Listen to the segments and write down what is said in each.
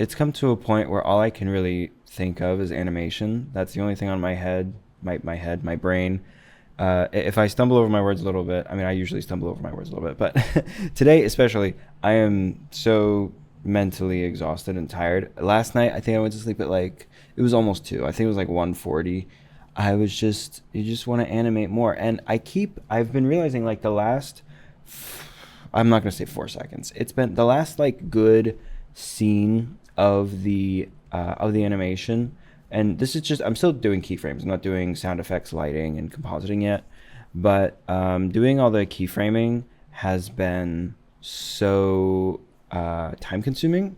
it's come to a point where all I can really think of is animation. That's the only thing on my head, my brain. If I stumble over my words a little bit, I mean, I usually stumble over my words a little bit, but today especially, I am so mentally exhausted and tired. Last night, I think I went to sleep at like, it was almost 2. I think it was like 1:40. I was just, you just want to animate more. And I've been realizing like I'm not going to say 4 seconds. It's been the last like good scene of the animation. And this is just, I'm still doing keyframes. I'm not doing sound effects, lighting, and compositing yet. But doing all the keyframing has been so time consuming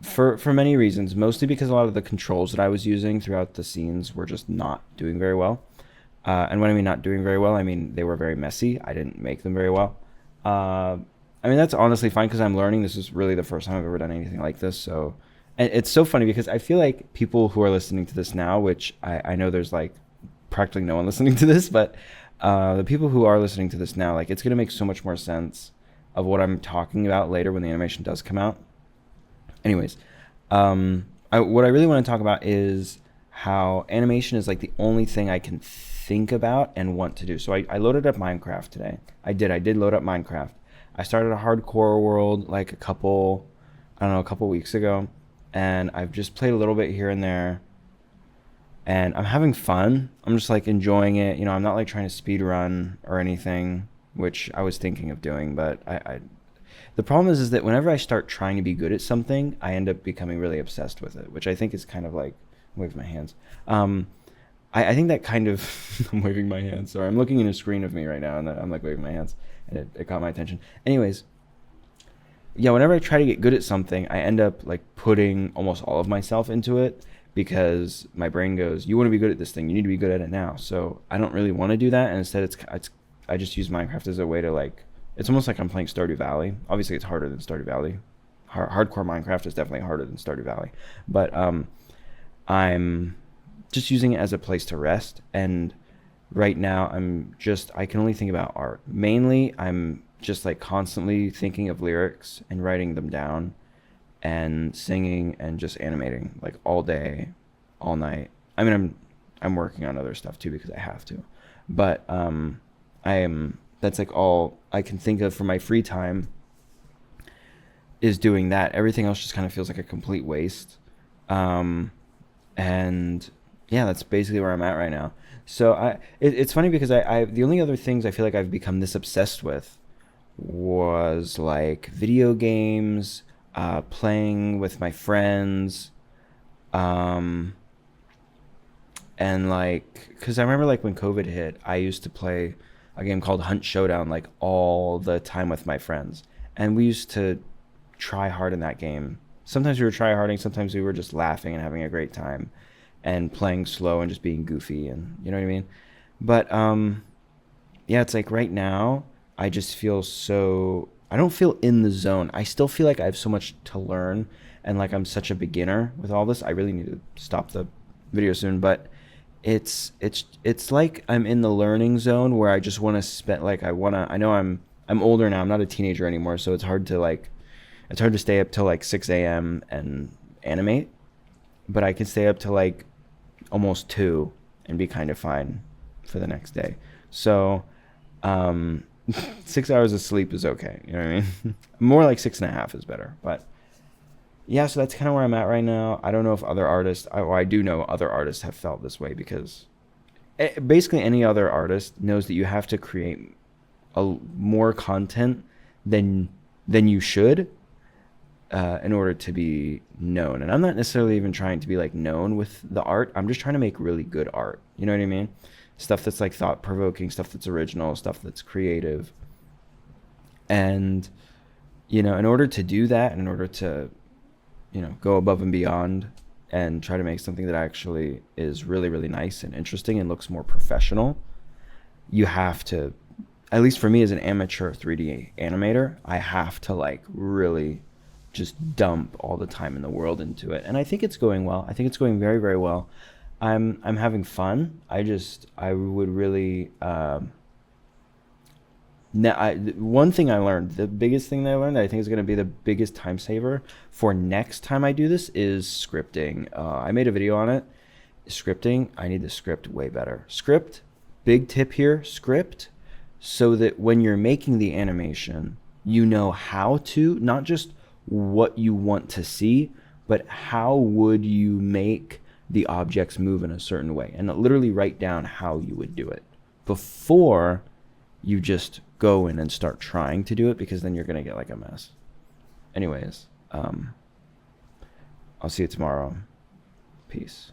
for many reasons. Mostly because a lot of the controls that I was using throughout the scenes were just not doing very well. And when I mean not doing very well, I mean they were very messy. I didn't make them very well. Uh, I mean that's honestly fine because I'm learning. This is really the first time I've ever done anything like this. So, and it's so funny because I feel like people who are listening to this now, which I know there's like practically no one listening to this, but the people who are listening to this now, like it's gonna make so much more sense of what I'm talking about later when the animation does come out. Anyways, what I really want to talk about is how animation is like the only thing I can think about and want to do. So I loaded up Minecraft today. I did load up Minecraft. I started a hardcore world like I don't know, a couple weeks ago, and I've just played a little bit here and there, and I'm having fun. I'm just like enjoying it. You know, I'm not like trying to speed run or anything, which I was thinking of doing, but the problem is that whenever I start trying to be good at something, I end up becoming really obsessed with it, which I think is kind of like wave my hands. I think that kind of I'm waving my hands. Sorry, I'm looking in a screen of me right now, and I'm like waving my hands, and it caught my attention. Anyways, yeah, whenever I try to get good at something, I end up like putting almost all of myself into it because my brain goes, "You want to be good at this thing. You need to be good at it now." So I don't really want to do that, and instead, it's I just use Minecraft as a way to like. It's almost like I'm playing Stardew Valley. Obviously, it's harder than Stardew Valley. Hardcore Minecraft is definitely harder than Stardew Valley, but I'm just using it as a place to rest. And right now, I can only think about art. Mainly, I'm just like constantly thinking of lyrics and writing them down and singing and just animating like all day, all night. I mean, I'm working on other stuff too because I have to, but I am. That's like all I can think of for my free time is doing that. Everything else just kind of feels like a complete waste. Um, and yeah, that's basically where I'm at right now. So it's funny because the only other things I feel like I've become this obsessed with was like video games, playing with my friends, um, and like, because I remember like when COVID hit, I used to play a game called Hunt Showdown like all the time with my friends, and we used to try hard in that game. Sometimes we were try harding, sometimes we were just laughing and having a great time, and playing slow and just being goofy, and you know what I mean. But yeah, it's like right now I just feel so I don't feel in the zone. I still feel like I have so much to learn, and like I'm such a beginner with all this. I really need to stop the video soon, but it's like I'm in the learning zone where I just want to spend like I know I'm older now. I'm not a teenager anymore, so it's hard to stay up till like 6 a.m. and animate, but I can stay up till like almost 2 and be kind of fine for the next day. So, um, 6 hours of sleep is okay. You know what I mean? More like 6.5 is better. But yeah, so that's kind of where I'm at right now. I don't know if other artists, I do know other artists have felt this way because basically any other artist knows that you have to create more content than you should in order to be known. And I'm not necessarily even trying to be like known with the art. I'm just trying to make really good art. You know what I mean? Stuff that's like thought provoking, stuff that's original, stuff that's creative. And, you know, in order to do that, in order to, you know, go above and beyond and try to make something that actually is really, really nice and interesting and looks more professional, you have to, at least for me as an amateur 3D animator, I have to like really just dump all the time in the world into it. And I think it's going well. I think it's going very, very well. I'm having fun. I would really Now, one thing I learned, the biggest thing that I learned that I think is going to be the biggest time saver for next time I do this is scripting. I made a video on it. Scripting, I need to script way better. Script, big tip here, script so that when you're making the animation, you know how to, not just what you want to see, but how would you make the objects move in a certain way, and literally write down how you would do it before you just go in and start trying to do it, because then you're going to get like a mess. Anyways, I'll see you tomorrow. Peace.